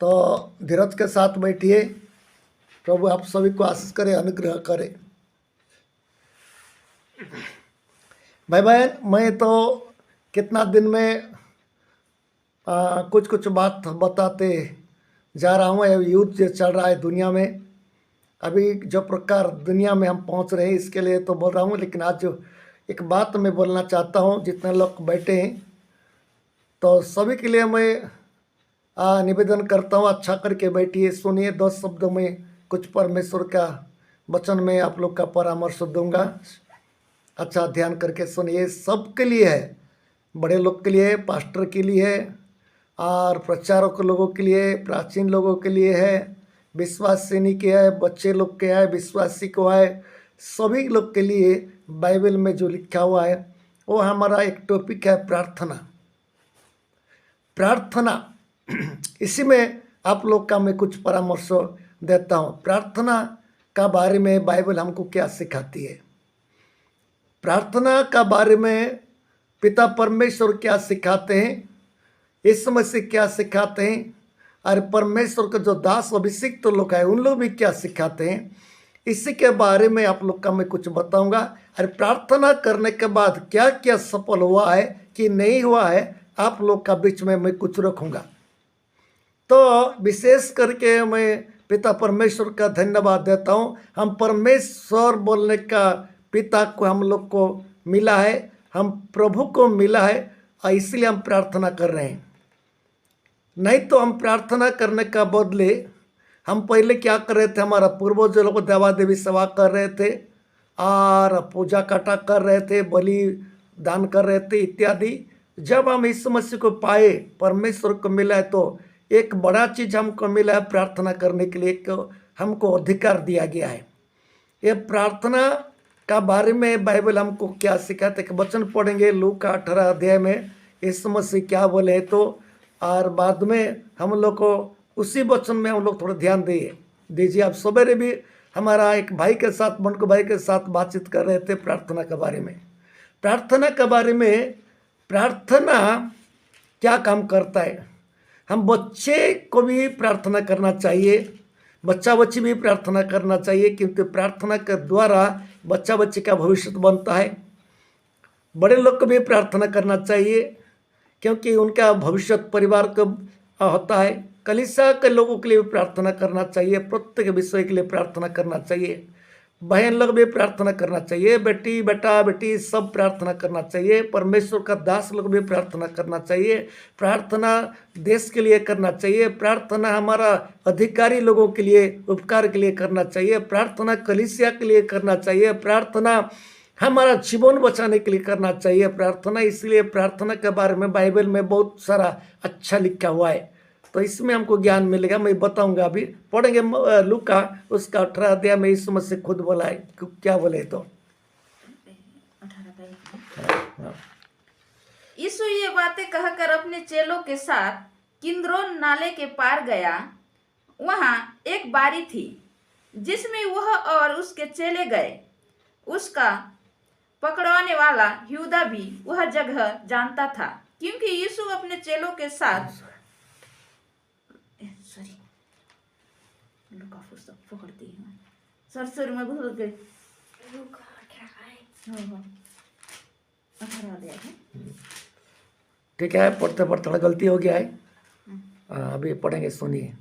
तो धीरज के साथ बैठिए। प्रभु आप सभी को आशीष करे, अनुग्रह करे। भाई बहन, मैं तो कितना दिन में कुछ कुछ बात बताते जा रहा हूँ। युद्ध जो चल रहा है दुनिया में, अभी जो प्रकार दुनिया में हम पहुँच रहे हैं, इसके लिए तो बोल रहा हूँ। लेकिन आज जो एक बात मैं बोलना चाहता हूँ, जितने लोग बैठे हैं तो सभी के लिए मैं निवेदन करता हूँ, अच्छा करके बैठिए, सुनिए। 10 शब्दों में कुछ परमेश्वर का वचन में आप लोग का परामर्श दूंगा। अच्छा ध्यान करके सुनिए। सबके लिए है, बड़े लोग के लिए, पास्टर के लिए है, और प्रचारक लोगों के लिए, प्राचीन लोगों के लिए है, विश्वासिनी के है, बच्चे लोग के है, विश्वासी को है, सभी लोग के लिए बाइबल में जो लिखा हुआ है वो हमारा एक टॉपिक है, प्रार्थना। प्रार्थना इसी में आप लोग का मैं कुछ परामर्श देता हूँ। प्रार्थना का बारे में बाइबल हमको क्या सिखाती है, प्रार्थना का बारे में पिता परमेश्वर क्या सिखाते हैं, यीशु मसीह क्या सिखाते हैं, और परमेश्वर के जो दास अभिषिक्त तो लोग हैं उन लोग भी क्या सिखाते हैं, इसी के बारे में आप लोग का मैं कुछ बताऊंगा। और प्रार्थना करने के बाद क्या क्या सफल हुआ है कि नहीं हुआ है, आप लोग का बीच में मैं कुछ रखूंगा। तो विशेष करके मैं पिता परमेश्वर का धन्यवाद देता हूँ। हम परमेश्वर बोलने का पिता को हम लोग को मिला है, हम प्रभु को मिला है, और इसलिए हम प्रार्थना कर रहे हैं। नहीं तो हम प्रार्थना करने का बदले हम पहले क्या कर रहे थे, हमारा पूर्वज लोग देवा देवी सेवा कर रहे थे और पूजा काटा कर रहे थे, बलि दान कर रहे थे इत्यादि। जब हम इस मसीह को पाए, परमेश्वर को मिला है, तो एक बड़ा चीज़ हमको मिला है, प्रार्थना करने के लिए एक हमको अधिकार दिया गया है। ये प्रार्थना का बारे में बाइबल हमको क्या सिखाते कि वचन पढ़ेंगे लूका 18 अध्याय में यीशु मसीह क्या बोले तो, और बाद में हम लोग को उसी वचन में हम लोग थोड़ा ध्यान दीजिए। आप सवेरे भी हमारा एक भाई के साथ, मनको भाई के साथ बातचीत कर रहे थे प्रार्थना के बारे में। प्रार्थना के बारे में, प्रार्थना क्या काम करता है। हम बच्चे को भी प्रार्थना करना चाहिए, बच्चा बच्ची भी प्रार्थना करना चाहिए, क्योंकि प्रार्थना के द्वारा बच्चा बच्ची का भविष्य बनता है। बड़े लोग को भी प्रार्थना करना चाहिए, क्योंकि उनका भविष्य परिवार का होता है। कलीसिया के लोगों के लिए भी प्रार्थना करना चाहिए, प्रत्येक विषय के लिए प्रार्थना करना चाहिए। बहन लोग भी प्रार्थना करना चाहिए, बेटी बेटा बेटी सब प्रार्थना करना चाहिए। परमेश्वर का दास लोग भी प्रार्थना करना चाहिए। प्रार्थना देश के लिए करना चाहिए, प्रार्थना हमारा अधिकारी लोगों के लिए, उपकार के लिए करना चाहिए, प्रार्थना कलीसिया के लिए करना चाहिए, प्रार्थना हमारा जीवन बचाने के लिए करना चाहिए प्रार्थना। इसलिए प्रार्थना के बारे में बाइबल में बहुत सारा अच्छा लिखा हुआ है, तो इसमें हमको ज्ञान मिलेगा। मैं बताऊंगा, अभी पढ़ेंगे लूका उसका 18 अध्याय में यीशु मसीह खुद बोला है, क्या बोले तो। यीशु ये बातें कहकर अपने चेलों के साथ किंद्रोन नाले के पार गया। वहां एक बारी थी जिसमें वह और उसके चेले गए। उसका पकड़वाने वाला यहूदा भी वह जगह जानता था, क्योंकि यीशु अपने चेलों के साथ पकड़ती है सर में भूल गए। ठीक है, पढ़ते पढ़ते गलती हो गया है, अभी पढ़ेंगे, सुनिए।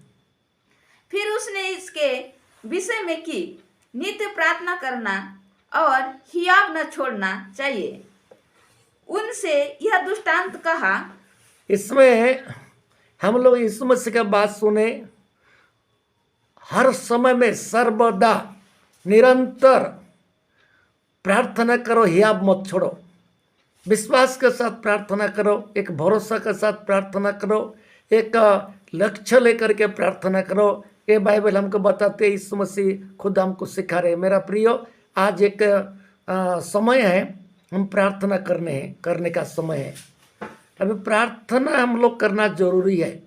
फिर उसने इसके विषय में कि नित्य प्रार्थना करना और हियाव न छोड़ना चाहिए, उनसे यह दृष्टांत कहा। इसमें हम लोग यीशु मसीह का बात सुने, हर समय में सर्वदा निरंतर प्रार्थना करो, हियाव मत छोड़ो, विश्वास के साथ प्रार्थना करो, एक भरोसा के साथ प्रार्थना करो, एक लक्ष्य लेकर के प्रार्थना करो। ये बाइबल हमको बताते हैं, यीशु मसीह खुद हमको सिखा रहे। मेरा प्रियो, आज एक समय है, हम प्रार्थना करने का समय है। अभी प्रार्थना हम लोग करना जरूरी है।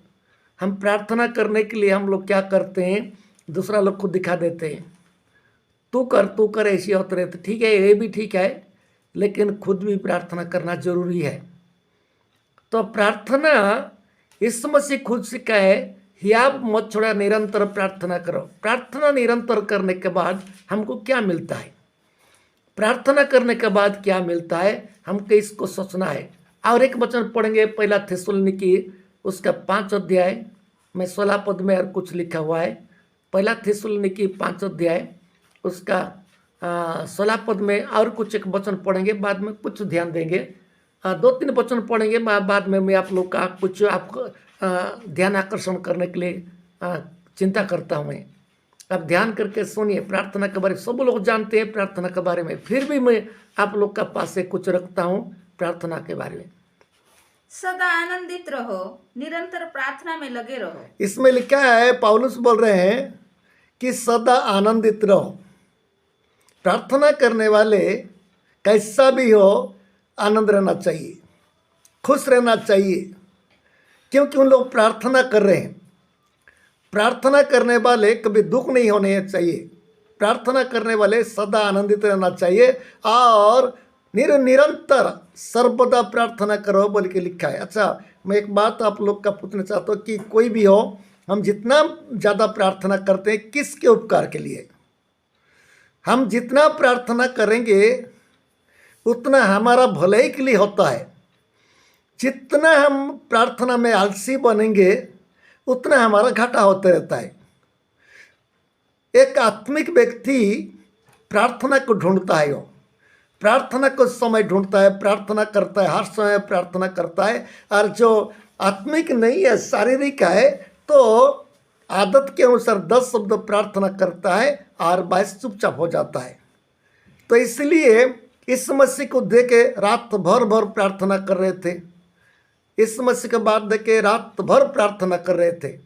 हम प्रार्थना करने के लिए हम लोग क्या करते हैं, दूसरा लोग को दिखा देते हैं, तू कर ऐसी होते रहते। ठीक है, ये भी ठीक है, लेकिन खुद भी प्रार्थना करना जरूरी है। तो प्रार्थना यीशु मसीह खुद सिखाए, हियाब मत छोड़ा, निरंतर प्रार्थना करो। प्रार्थना निरंतर करने के बाद हमको क्या मिलता है? प्रार्थना करने के बाद क्या मिलता है, हमको इसको सोचना है। और एक वचन पढ़ेंगे, पहला थिस्सलुनीकी उसका 5 अध्याय में 16 पद में और कुछ लिखा हुआ है। पहला थिस्सलुनीकी 5 अध्याय उसका 16 पद में और कुछ एक वचन पढ़ेंगे, बाद में कुछ ध्यान देंगे। 2-3 वचन पढ़ेंगे, बाद में मैं आप लोग का कुछ आपको ध्यान आकर्षण करने के लिए चिंता करता हूँ। मैं आप ध्यान करके सुनिए। प्रार्थना के बारे में सब लोग जानते हैं प्रार्थना के बारे में, फिर भी मैं आप लोग का पास से कुछ रखता हूँ प्रार्थना के बारे में। सदा आनंदित रहो, निरंतर प्रार्थना में लगे रहो। इसमें लिखा है, पौलुस बोल रहे हैं कि सदा आनंदित रहो। प्रार्थना करने वाले कैसा भी हो आनंद रहना चाहिए, खुश रहना चाहिए, क्योंकि उन लोग प्रार्थना कर रहे हैं। प्रार्थना करने वाले कभी दुख नहीं होने चाहिए। प्रार्थना करने वाले सदा आनंदित रहना चाहिए और निरंतर सर्वदा प्रार्थना करो बोल के लिखा है। अच्छा, मैं एक बात आप लोग का पूछना चाहता हूँ कि कोई भी हो, हम जितना ज़्यादा प्रार्थना करते हैं किसके उपकार के लिए? हम जितना प्रार्थना करेंगे उतना हमारा भलाई के लिए होता है। जितना हम प्रार्थना में आलसी बनेंगे उतना हमारा घाटा होता रहता है। एक आत्मिक व्यक्ति प्रार्थना को ढूंढता है, वो प्रार्थना को समय ढूंढता है, प्रार्थना करता है, हर समय प्रार्थना करता है। और जो आत्मिक नहीं है, शारीरिक है, तो आदत के अनुसार 10 शब्द प्रार्थना करता है और 22 चुपचाप हो जाता है। तो इसलिए इस मसीह को देखे रात भर प्रार्थना कर रहे थे। इस मसीह के बाद देखे रात भर प्रार्थना कर रहे थे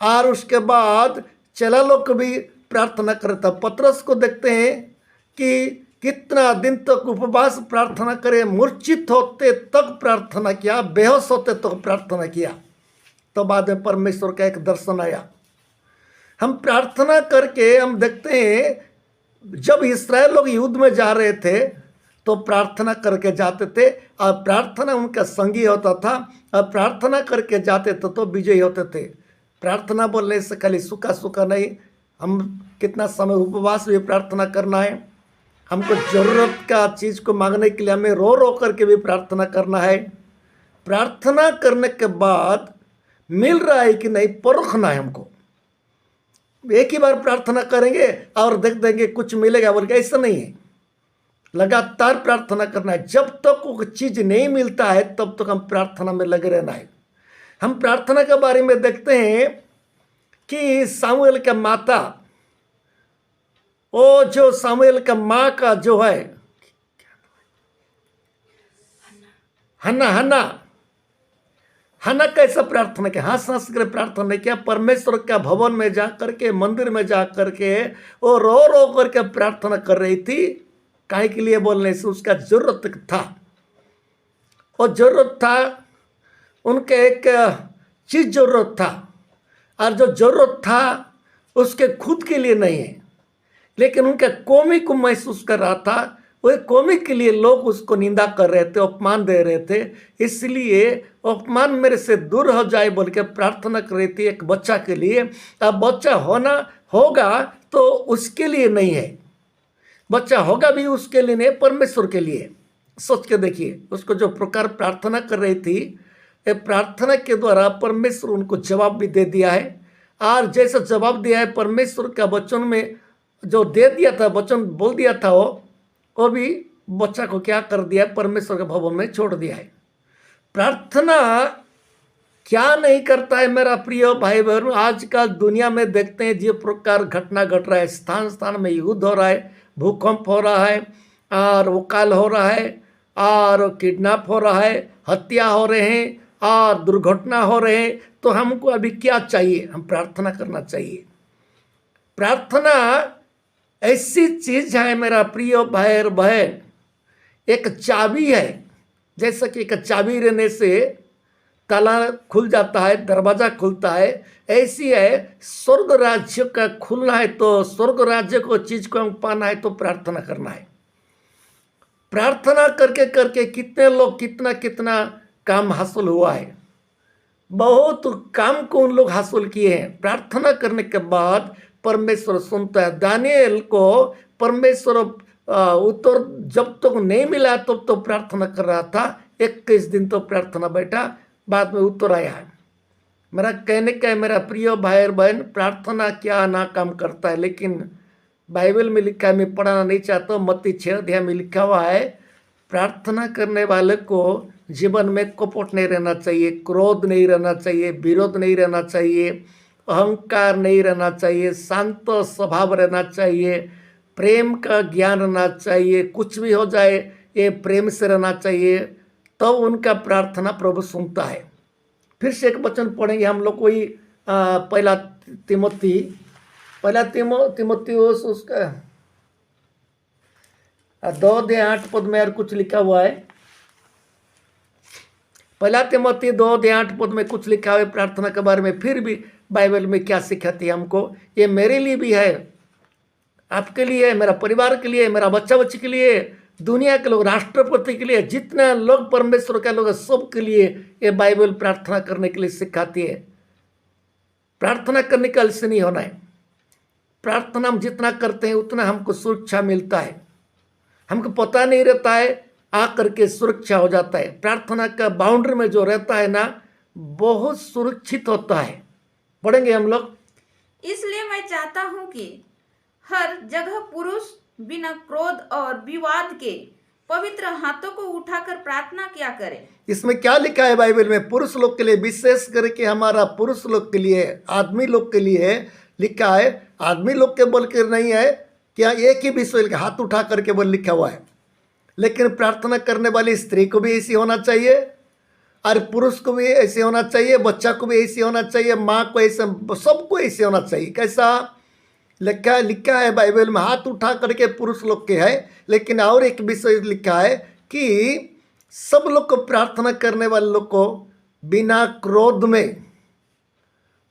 और उसके बाद चेला लोग भी प्रार्थना कर रहे थे। पतरस को देखते हैं कि कितना दिन तक उपवास प्रार्थना करे, मूर्छित होते तक प्रार्थना किया, बेहोश होते तक प्रार्थना किया। तो बाद में परमेश्वर का एक दर्शन आया। हम प्रार्थना करके हम देखते हैं जब इस्राएल लोग युद्ध में जा रहे थे तो प्रार्थना करके जाते थे और प्रार्थना उनका संगी होता था और प्रार्थना करके जाते थे तो विजयी होते थे। प्रार्थना बोलने से खाली सूखा सूखा नहीं, हम कितना समय उपवास भी प्रार्थना करना है। हमको ज़रूरत का चीज़ को मांगने के लिए हमें रो रो करके भी प्रार्थना करना है। प्रार्थना करने के बाद मिल रहा है कि नहीं परखना है हमको। एक ही बार प्रार्थना करेंगे और देख देंगे कुछ मिलेगा बोल के, ऐसा नहीं है। लगातार प्रार्थना करना है। जब तक वो चीज़ नहीं मिलता है तब तक हम प्रार्थना में लगे रहना है। हम प्रार्थना के बारे में देखते हैं कि सामुएल का माता, वो जो सामुएल का माँ का जो है हन्ना कैसा प्रार्थना किया? हंस हंस कर प्रार्थना नहीं किया। परमेश्वर का भवन में जा करके, मंदिर में जा करके वो रो रो करके प्रार्थना कर रही थी। काहे के लिए? बोलने से उसका जरूरत था। और जरूरत था, उनके एक चीज जरूरत था और जो जरूरत था उसके खुद के लिए नहीं है, लेकिन उनके कौमी को महसूस कर रहा था। वही कौमी के लिए लोग उसको निंदा कर रहे थे, अपमान दे रहे थे, इसलिए अपमान मेरे से दूर हो जाए बोल के प्रार्थना कर रही थी एक बच्चा के लिए। अब बच्चा होगा तो उसके लिए नहीं है, बच्चा होगा भी उसके लिए नहीं, परमेश्वर के लिए। सोच के देखिए उसको जो प्रकार प्रार्थना कर रही थी, प्रार्थना के द्वारा परमेश्वर उनको जवाब भी दे दिया है। और जैसा जवाब दिया है परमेश्वर का वचन में जो दे दिया था, वचन बोल दिया था, वो भी बच्चा को क्या कर दिया? परमेश्वर के भवन में छोड़ दिया है। प्रार्थना क्या नहीं करता है मेरा प्रिय भाई बहन? आजकल दुनिया में देखते हैं जिस प्रकार घटना घट रहा है, स्थान स्थान में युद्ध हो रहा है, भूकंप हो रहा है और वकाल हो रहा है और किडनैप हो रहा है, हत्या हो रहे हैं और दुर्घटना हो रहे हैं। तो हमको अभी क्या चाहिए? हम प्रार्थना करना चाहिए। प्रार्थना ऐसी चीज है मेरा प्रिय भाई और बहन, एक चाबी है। जैसा कि एक चाबी रहने से ताला खुल जाता है, दरवाजा खुलता है, ऐसी है स्वर्ग राज्य का खुलना है तो स्वर्ग राज्य को चीज को पाना है तो प्रार्थना करना है। प्रार्थना करके करके कितने लोग कितना कितना काम हासिल हुआ है। बहुत काम को उन लोग हासिल किए हैं। प्रार्थना करने के बाद परमेश्वर सुनता है। दानिएल को परमेश्वर उत्तर जब तक नहीं मिला तब तो प्रार्थना कर रहा था, 21 दिन तो प्रार्थना बैठा, बाद में उत्तर आया। मेरा कहने का है मेरा प्रिय भाई और बहन, प्रार्थना क्या ना काम करता है, लेकिन बाइबल में लिखा है, मैं पढ़ाना नहीं चाहता हूँ, मत्ती 6 अध्याय में लिखा हुआ है, प्रार्थना करने वाले को जीवन में कपट नहीं रहना चाहिए, क्रोध नहीं रहना चाहिए, विरोध नहीं रहना चाहिए, अहंकार नहीं रहना चाहिए, शांत स्वभाव रहना चाहिए, प्रेम का ज्ञान रहना चाहिए, कुछ भी हो जाए ये प्रेम से रहना चाहिए, तब उनका प्रार्थना प्रभु सुनता है। फिर से एक वचन पढ़ेंगे हम लोग, कोई पहला तिमोथी उसका 2:8 में यार कुछ लिखा हुआ है। पहला तिमोथी 2:8 में कुछ लिखा हुआ है प्रार्थना के बारे में। फिर भी बाइबल में क्या सिखाती है हमको, ये मेरे लिए भी है, आपके लिए है, मेरा परिवार के लिए, मेरा बच्चा बच्ची के लिए, दुनिया के लोग, राष्ट्रपति के लिए, जितने लोग परमेश्वर के लोग सब के लिए ये बाइबल प्रार्थना करने के लिए सिखाती है। प्रार्थना करने का आलस्य नहीं होना है। प्रार्थना हम जितना करते हैं उतना हमको सुरक्षा मिलता है, हमको पता नहीं रहता है, आकर के सुरक्षा हो जाता है। प्रार्थना का बाउंड्री में जो रहता है ना, बहुत सुरक्षित होता है। पढ़ेंगे हम लोग। इसलिए मैं चाहता हूँ कि हर जगह पुरुष बिना क्रोध और विवाद के पवित्र हाथों को उठाकर प्रार्थना किया करे। इसमें क्या लिखा है बाइबल में? पुरुष लोग के लिए, विशेष करके हमारा पुरुष लोग के लिए, आदमी लोग के लिए लिखा है। आदमी लोग के बोल के नहीं है, क्या एक ही विषय का हाथ उठा करके बोल लिखा हुआ है, लेकिन प्रार्थना करने वाली स्त्री को भी ऐसी होना चाहिए, और पुरुष को भी ऐसे होना चाहिए, बच्चा को भी ऐसे होना चाहिए, माँ को ऐसे, सबको ऐसे होना चाहिए। कैसा लिखा है बाइबल में? हाथ उठा करके पुरुष लोग के है, लेकिन और एक विषय लिखा है कि सब लोग को, प्रार्थना करने वाले लोग को बिना क्रोध में,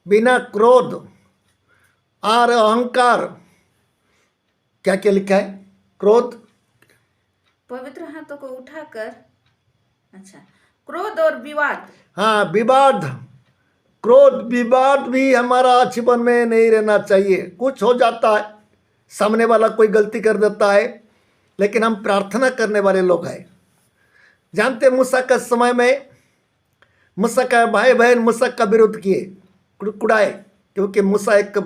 बिना क्रोध और अहंकार, क्या क्या लिखा है? क्रोध, पवित्र हाथों को उठाकर, अच्छा, क्रोध और विवाद, हाँ विवाद, क्रोध विवाद भी हमारा जीवन में नहीं रहना चाहिए। कुछ हो जाता है, सामने वाला कोई गलती कर देता है, लेकिन हम प्रार्थना करने वाले लोग हैं। जानते मूसा का समय में मूसा का भाई बहन मूसा का विरोध किए, कुड़ाए, क्योंकि मूसा एक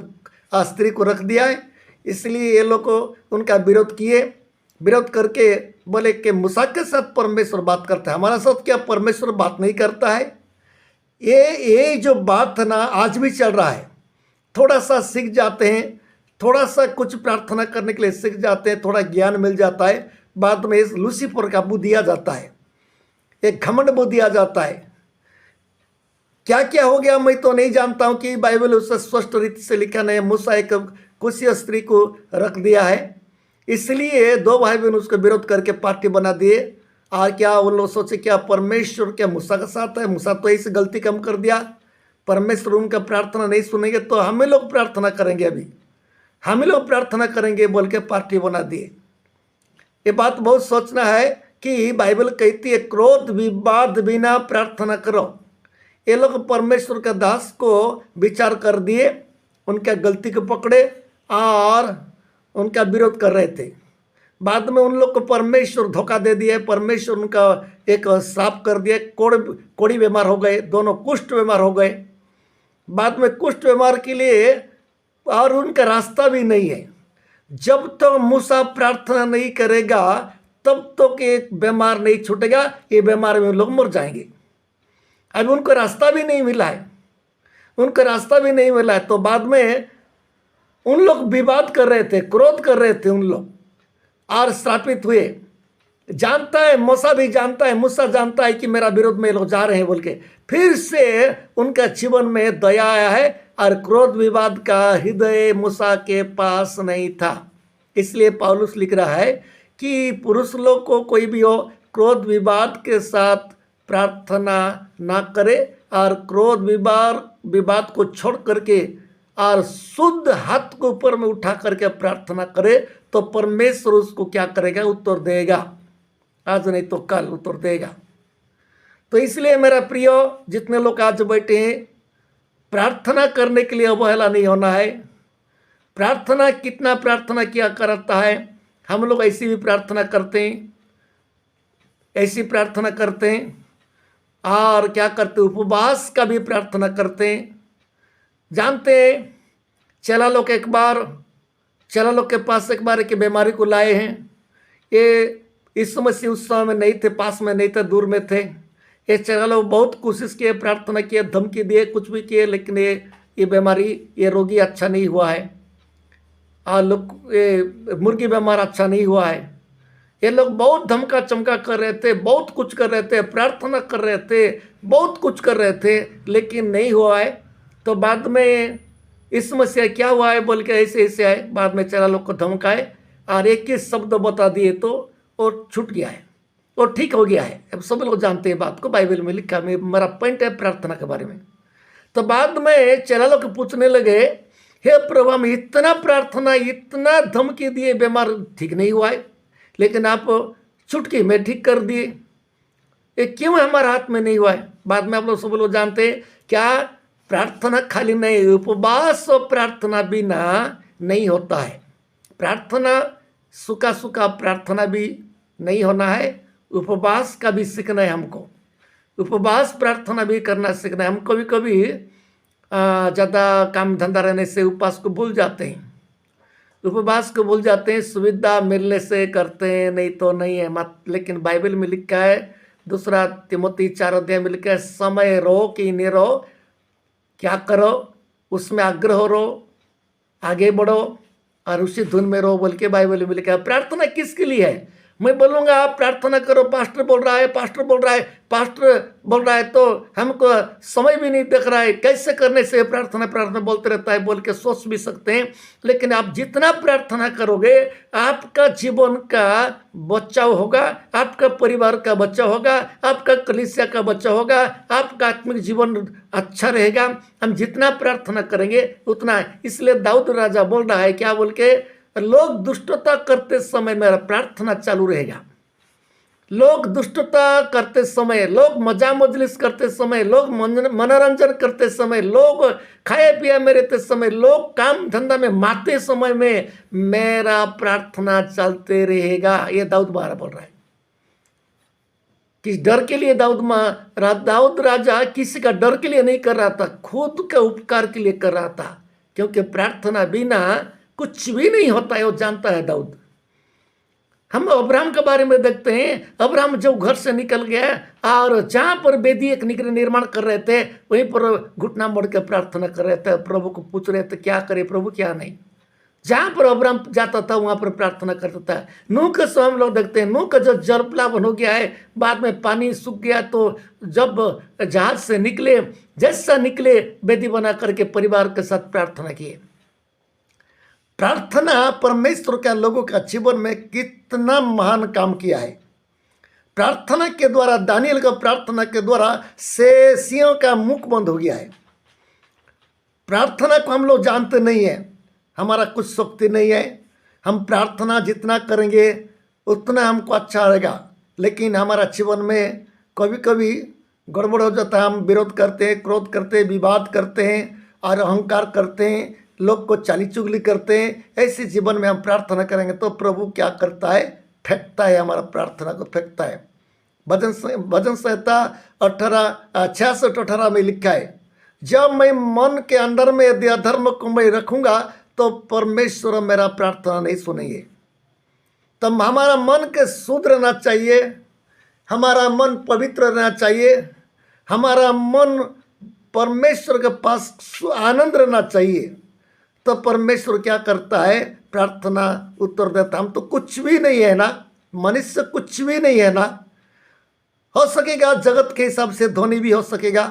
स्त्री को रख दिया है, इसलिए ये लोग उनका विरोध किए। विरोध करके बोले कि मूसा के साथ परमेश्वर बात करता है, हमारा साथ क्या परमेश्वर बात नहीं करता है? ये जो बात ना आज भी चल रहा है। थोड़ा सा सीख जाते हैं, थोड़ा सा कुछ प्रार्थना करने के लिए सीख जाते हैं, थोड़ा ज्ञान मिल जाता है, बाद में इस लूसीफर का बुद्धि आ जाता है, एक घमंड बुद्धि आ जाता है। क्या क्या हो गया मैं तो नहीं जानता हूँ, कि बाइबल उससे स्पष्ट रीति से लिखा नहीं है। मूसा एक कुशी स्त्री को रख दिया है, इसलिए दो भाई बहन उसका विरोध करके पार्टी बना दिए। और क्या वो लोग सोचे क्या परमेश्वर क्या मूसा के साथ है? मूसा तो ऐसी गलती कम कर दिया, परमेश्वर उनका प्रार्थना नहीं सुनेंगे तो हम ही लोग प्रार्थना करेंगे, अभी हम ही लोग प्रार्थना करेंगे बोल के पार्टी बना दिए। ये बात बहुत सोचना है कि बाइबल कहती है क्रोध विवाद बिना प्रार्थना करो। ये लोग परमेश्वर का दास को विचार कर दिए, उनका गलती को पकड़े और उनका विरोध कर रहे थे। बाद में उन लोग को परमेश्वर धोखा दे दिया, परमेश्वर उनका एक श्राप कर दिया, कोड़ी बीमार हो गए, दोनों कुष्ठ बीमार हो गए। बाद में कुष्ठ बीमार के लिए और उनका रास्ता भी नहीं है। जब तक मूसा प्रार्थना नहीं करेगा तब तक एक बीमार नहीं छूटेगा, ये बीमार में लोग मर जाएंगे। अब उनको रास्ता भी नहीं मिला है, उनको रास्ता भी नहीं मिला है, तो बाद में उन लोग विवाद कर रहे थे, क्रोध कर रहे थे उन लोग, और श्रापित हुए। जानता है मूसा भी जानता है, मूसा जानता है कि मेरा विरोध में लोग जा रहे हैं बोल के, फिर से उनका जीवन में दया आया है, और क्रोध विवाद का हृदय मूसा के पास नहीं था। इसलिए पौलुस लिख रहा है कि पुरुष लोग को कोई भी हो, क्रोध विवाद के साथ प्रार्थना ना करे, और क्रोध विवाद को छोड़ करके और शुद्ध हाथ को ऊपर में उठा करके प्रार्थना करे, तो परमेश्वर उसको क्या करेगा? उत्तर देगा। आज नहीं तो कल उत्तर देगा। तो इसलिए मेरा प्रियो, जितने लोग आज बैठे हैं, प्रार्थना करने के लिए अवहेला नहीं होना है। प्रार्थना कितना प्रार्थना किया करता है, हम लोग ऐसी भी प्रार्थना करते हैं, ऐसी प्रार्थना करते हैं। और क्या करते, उपवास का भी प्रार्थना करते हैं। जानते हैं, चेला लोग के पास एक बार की बीमारी को लाए हैं। ये इस समय से उस समय में नहीं थे, पास में नहीं थे, दूर में थे। ये चेला लोग बहुत कोशिश किए, प्रार्थना किए, धमकी दिए, कुछ भी किए, लेकिन ये बीमारी, ये रोगी अच्छा नहीं हुआ है। और लोग, ये मुर्गी बीमार अच्छा नहीं हुआ है। ये लोग बहुत धमका चमका कर रहे थे, बहुत कुछ कर रहे थे, प्रार्थना कर रहे थे, बहुत कुछ कर रहे थे, लेकिन नहीं हुआ है। तो बाद में इस समस्या क्या हुआ है बोल के ऐसे ऐसे आए, बाद में चेला लोग को धमकाए और एक ही शब्द बता दिए तो और छूट गया है, और ठीक हो गया है। अब सब लोग जानते हैं बात को, बाइबल में लिखा है। मेरा पॉइंट है प्रार्थना के बारे में। तो बाद में चेला लोग पूछने लगे, हे प्रभु, हम इतना प्रार्थना, इतना धमकी दिए, बीमार ठीक नहीं हुआ है, लेकिन आप चुटकी में ठीक कर दिए, ये क्यों हमारे हाथ में नहीं हुआ है? बाद में आप लोग सब लोग जानते हैं, क्या प्रार्थना खाली नहीं, उपवास और प्रार्थना बिना नहीं होता है। प्रार्थना सूखा सूखा प्रार्थना भी नहीं होना है, उपवास का भी सीखना है हमको। उपवास प्रार्थना भी करना सीखना है। हम कभी कभी ज़्यादा काम धंधा रहने से उपवास को भूल जाते हैं, उपवास को भूल जाते हैं। सुविधा मिलने से करते हैं, नहीं तो नहीं है मत। लेकिन बाइबल में लिखा है, 2 तिमोथी 4 अध्याय में लिखा है, समय रहो कि नहीं रहो, क्या करो उसमें आग्रह रहो, आगे बढ़ो और उसी धुन में रहो बोल के बाइबल में लिखा है। प्रार्थना किसके लिए है? मैं बोलूँगा आप प्रार्थना करो, पास्टर बोल रहा है, पास्टर बोल रहा है, पास्टर बोल रहा है, तो हमको समय भी नहीं दिख रहा है, कैसे करने से प्रार्थना प्रार्थना बोलते रहता है बोल के सोच भी सकते हैं। लेकिन आप जितना प्रार्थना करोगे, आपका जीवन का बचाव होगा, आपका परिवार का बचाव होगा, आपका कलीसिया का बचाव होगा, आपका आत्मिक जीवन अच्छा रहेगा। हम जितना प्रार्थना करेंगे उतना। इसलिए दाऊद राजा बोल रहा है, क्या बोल के, लोग दुष्टता करते समय मेरा प्रार्थना चालू रहेगा। लोग दुष्टता करते समय, लोग मजा मजलिस करते समय, लोग मनोरंजन करते समय, लोग खाए पिए में रहते समय, लोग काम धंधा में माते समय में मेरा प्रार्थना चलते रहेगा। ये दाऊद महारा बोल रहा है। किस डर के लिए दाऊद राजा किसी का डर के लिए नहीं कर रहा था, खुद के उपकार के लिए कर रहा था। क्योंकि प्रार्थना बिना कुछ भी नहीं होता है, वो जानता है दाऊद। हम अब्राहम के बारे में देखते हैं, अब्राहम जब घर से निकल गया और जहाँ पर वेदी एक निर्माण कर रहे थे, वहीं पर घुटना मोड़ के प्रार्थना कर रहे थे, प्रभु को पूछ रहे थे क्या करे प्रभु क्या नहीं। जहाँ पर अब्राहम जाता था वहाँ पर प्रार्थना करता था। नूह के समय हम लोग देखते हैं, नूह का जो जलप्लावन हो गया है, बाद में पानी सूख गया, तो जब जहाज से निकले, जैसा निकले वेदी बना करके परिवार के साथ प्रार्थना किए। प्रार्थना परमेश्वर का लोगों का जीवन में कितना महान काम किया है। प्रार्थना के द्वारा, दानियल का प्रार्थना के द्वारा सिंहों का मुख बंद हो गया है। प्रार्थना को हम लोग जानते नहीं है, हमारा कुछ शक्ति नहीं है। हम प्रार्थना जितना करेंगे उतना हमको अच्छा रहेगा, लेकिन हमारा जीवन में कभी कभी गड़बड़ हो जाता है। हम विरोध करते हैं, क्रोध करते हैं, विवाद करते हैं और अहंकार करते हैं, लोग को चाली चुगली करते हैं। ऐसे जीवन में हम प्रार्थना करेंगे तो प्रभु क्या करता है, फेंकता है, हमारा प्रार्थना को फेंकता है। भजन संहिता 66:18 में लिखा है, जब मैं मन के अंदर में यदि अधर्म को मैं रखूंगा तो परमेश्वर मेरा प्रार्थना नहीं सुनेंगे। तब हमारा मन के शुद्ध रहना चाहिए, हमारा मन पवित्र रहना चाहिए, हमारा मन परमेश्वर के पास आनंद रहना चाहिए। तो परमेश्वर क्या करता है, प्रार्थना उत्तर देता। हम तो कुछ भी नहीं है ना, मनुष्य कुछ भी नहीं है ना। हो सकेगा जगत के हिसाब से धोनी भी हो सकेगा,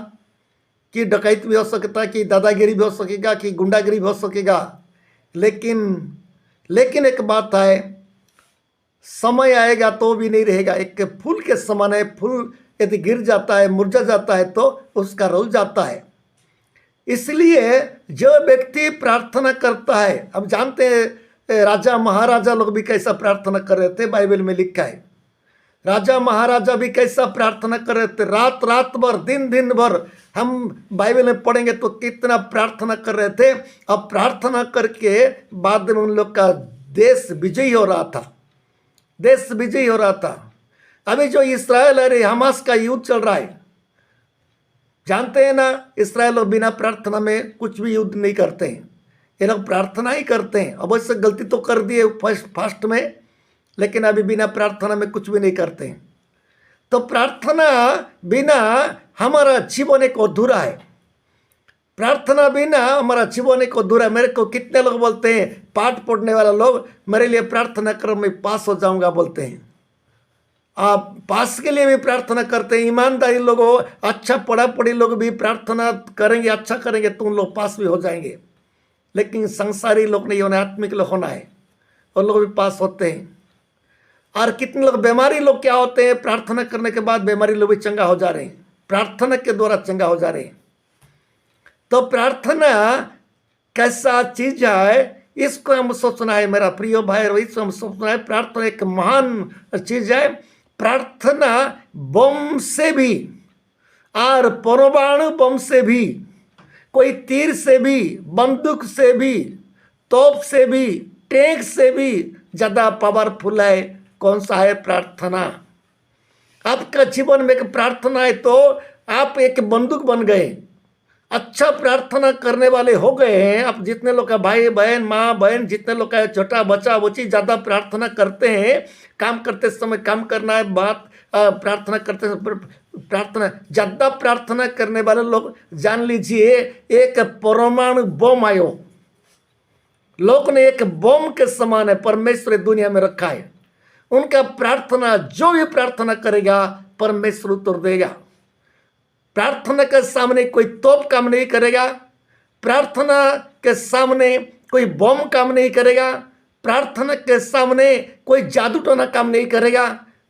कि डकैत भी हो सकता है, कि दादागिरी भी हो सकेगा, कि गुंडागिरी भी हो सकेगा, लेकिन एक बात है, समय आएगा तो भी नहीं रहेगा। एक फूल के समान है, फूल यदि गिर जाता है, मुरझा जाता है तो उसका रुल जाता है। इसलिए जो व्यक्ति प्रार्थना करता है, हम जानते हैं राजा महाराजा लोग भी कैसा प्रार्थना कर रहे थे, बाइबल में लिखा है। राजा महाराजा भी कैसा प्रार्थना कर रहे थे, रात रात भर, दिन दिन भर। हम बाइबल में पढ़ेंगे तो कितना प्रार्थना कर रहे थे। अब प्रार्थना करके बाद में उन लोग का देश विजयी हो रहा था, देश विजयी हो रहा था। अभी जो इस्राएल और हमास का युद्ध चल रहा है, जानते हैं ना, इस्राएल और बिना प्रार्थना में कुछ भी युद्ध नहीं करते हैं। ये लोग प्रार्थना ही करते हैं। अवश्य गलती तो कर दिए फर्स्ट में, लेकिन अभी बिना प्रार्थना में कुछ भी नहीं करते हैं। तो प्रार्थना बिना हमारा जीवन एक अधूरा है। प्रार्थना बिना हमारा जीवन एक अधूरा है। मेरे को कितने लोग बोलते हैं, पाठ पढ़ने वाला लोग, मेरे लिए प्रार्थना करो मैं पास हो जाऊंगा बोलते हैं। आप पास के लिए भी प्रार्थना करते हैं। ईमानदारी लोग हो, अच्छा पढ़ा पढ़ी लोग भी प्रार्थना करेंगे, अच्छा करेंगे तो उन लोग पास भी हो जाएंगे। लेकिन संसारी लोग नहीं होना, आत्मिक लोग होना है, और लोग भी पास होते हैं। और कितने लोग बीमारी लोग क्या होते हैं, प्रार्थना करने के बाद बीमारी लोग भी चंगा हो जा रहे हैं, प्रार्थना के द्वारा चंगा हो जा रहे हैं। तो प्रार्थना कैसा चीज है, इसको हम सोचना है मेरा प्रिय भाई, इसको हम सोचना है। प्रार्थना एक महान चीज है। प्रार्थना बम से भी और परमाणु बम से भी, कोई तीर से भी, बंदूक से भी, तोप से भी, टैंक से भी ज़्यादा पावरफुल है। कौन सा है? प्रार्थना। आपका जीवन में एक प्रार्थना है तो आप एक बंदूक बन गए, अच्छा प्रार्थना करने वाले हो गए हैं। आप जितने लोग का भाई बहन, माँ बहन, जितने लोग का छोटा बच्चा बच्ची ज़्यादा प्रार्थना करते हैं, काम करते समय काम करना है, बात प्रार्थना करते समय प्रार्थना, ज़्यादा प्रार्थना करने वाले लोग जान लीजिए एक परमाणु बम आयो। लोग ने एक बम के समान है परमेश्वर दुनिया में रखा है। उनका प्रार्थना, जो भी प्रार्थना करेगा परमेश्वर उत्तर देगा। प्रार्थना के सामने कोई तोप काम नहीं करेगा, प्रार्थना के सामने कोई बम काम नहीं करेगा, प्रार्थना के सामने कोई जादू टोना काम नहीं करेगा,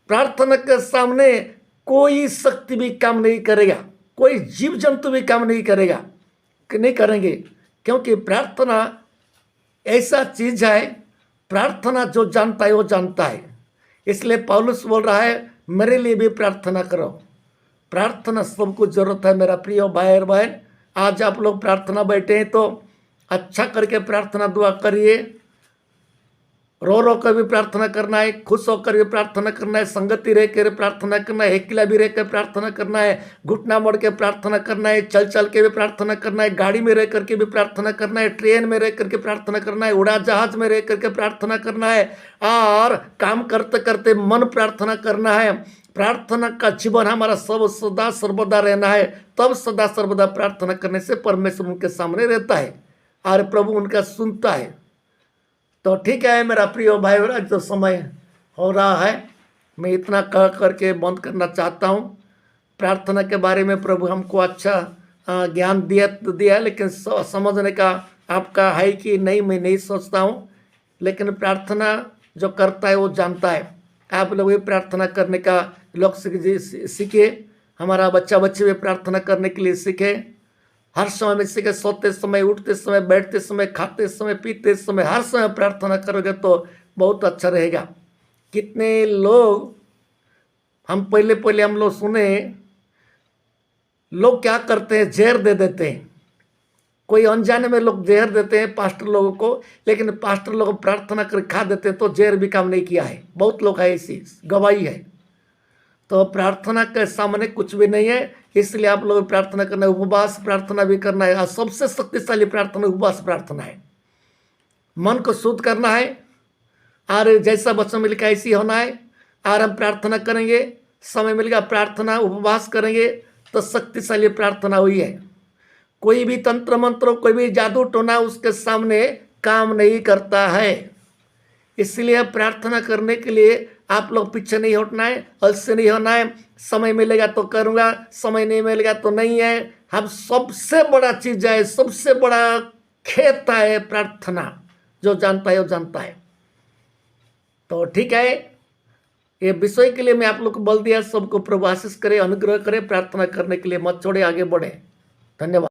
प्रार्थना के सामने कोई शक्ति भी काम नहीं करेगा, कोई जीव जंतु भी काम नहीं करेगा, नहीं करेंगे। क्योंकि प्रार्थना ऐसा चीज है, प्रार्थना जो जानता है वो जानता है। इसलिए पौलुस बोल रहा है मेरे लिए भी प्रार्थना करो। प्रार्थना सबको जरूरत है मेरा प्रिय भाई और बहन। आज आप लोग प्रार्थना बैठे हैं तो अच्छा करके प्रार्थना दुआ करिए। रो रो कर भी प्रार्थना करना है, खुश होकर भी प्रार्थना करना है, संगति रह कर प्रार्थना करना है, अकेला भी रह कर प्रार्थना करना है, घुटना मोड़ के प्रार्थना करना है, चल चल के भी प्रार्थना करना है, गाड़ी में रह करके भी प्रार्थना करना है, ट्रेन में रह करके प्रार्थना करना है, उड़ा जहाज में रह करके प्रार्थना करना है, और काम करते करते मन प्रार्थना करना है। प्रार्थना का जीवन हमारा सब सदा सर्वदा रहना है। तब सदा सर्वदा प्रार्थना करने से परमेश्वर उनके सामने रहता है और प्रभु उनका सुनता है। तो ठीक है मेरा प्रिय भाई, आज तो समय हो रहा है, मैं इतना कह करके बंद करना चाहता हूँ। प्रार्थना के बारे में प्रभु हमको अच्छा ज्ञान दिया, लेकिन समझने का आपका है कि नहीं मैं नहीं सोचता हूँ। लेकिन प्रार्थना जो करता है वो जानता है। आप लोग भी प्रार्थना करने का लोग सीखे, हमारा बच्चा बच्चे भी प्रार्थना करने के लिए सीखे। हर समय में सीखे, सोते समय, उठते समय, बैठते समय, खाते समय, पीते समय, हर समय प्रार्थना करोगे तो बहुत अच्छा रहेगा। कितने लोग हम पहले हम लोग सुने, लोग क्या करते हैं, जहर दे देते हैं। कोई अनजाने में लोग जहर देते हैं पास्टर लोगों को, लेकिन पास्टर लोग प्रार्थना कर खा देते हैं तो जहर भी काम नहीं किया है। बहुत लोग है, ऐसी गवाही है। तो प्रार्थना के सामने कुछ भी नहीं है, इसलिए आप लोग प्रार्थना करना है, उपवास प्रार्थना भी करना है। और सबसे शक्तिशाली प्रार्थना उपवास प्रार्थना है। मन को शुद्ध करना है और जैसा वचन मिलेगा ऐसी होना है। और हम प्रार्थना करेंगे, समय मिलेगा प्रार्थना उपवास करेंगे तो शक्तिशाली प्रार्थना हुई है। कोई भी तंत्र मंत्र, कोई भी जादू टोना उसके सामने काम नहीं करता है। इसलिए प्रार्थना करने के लिए आप लोग पीछे नहीं हटना है, अलसे नहीं होना है। समय मिलेगा तो करूँगा, समय नहीं मिलेगा तो नहीं है। हम सबसे बड़ा चीज है, सबसे बड़ा खेत है प्रार्थना। जो जानता है वो जानता है। तो ठीक है, ये विषय के लिए मैं आप लोग को बल दिया। सबको प्रभु आशीष करे, अनुग्रह करे। प्रार्थना करने के लिए मत छोड़े, आगे बढ़े। धन्यवाद।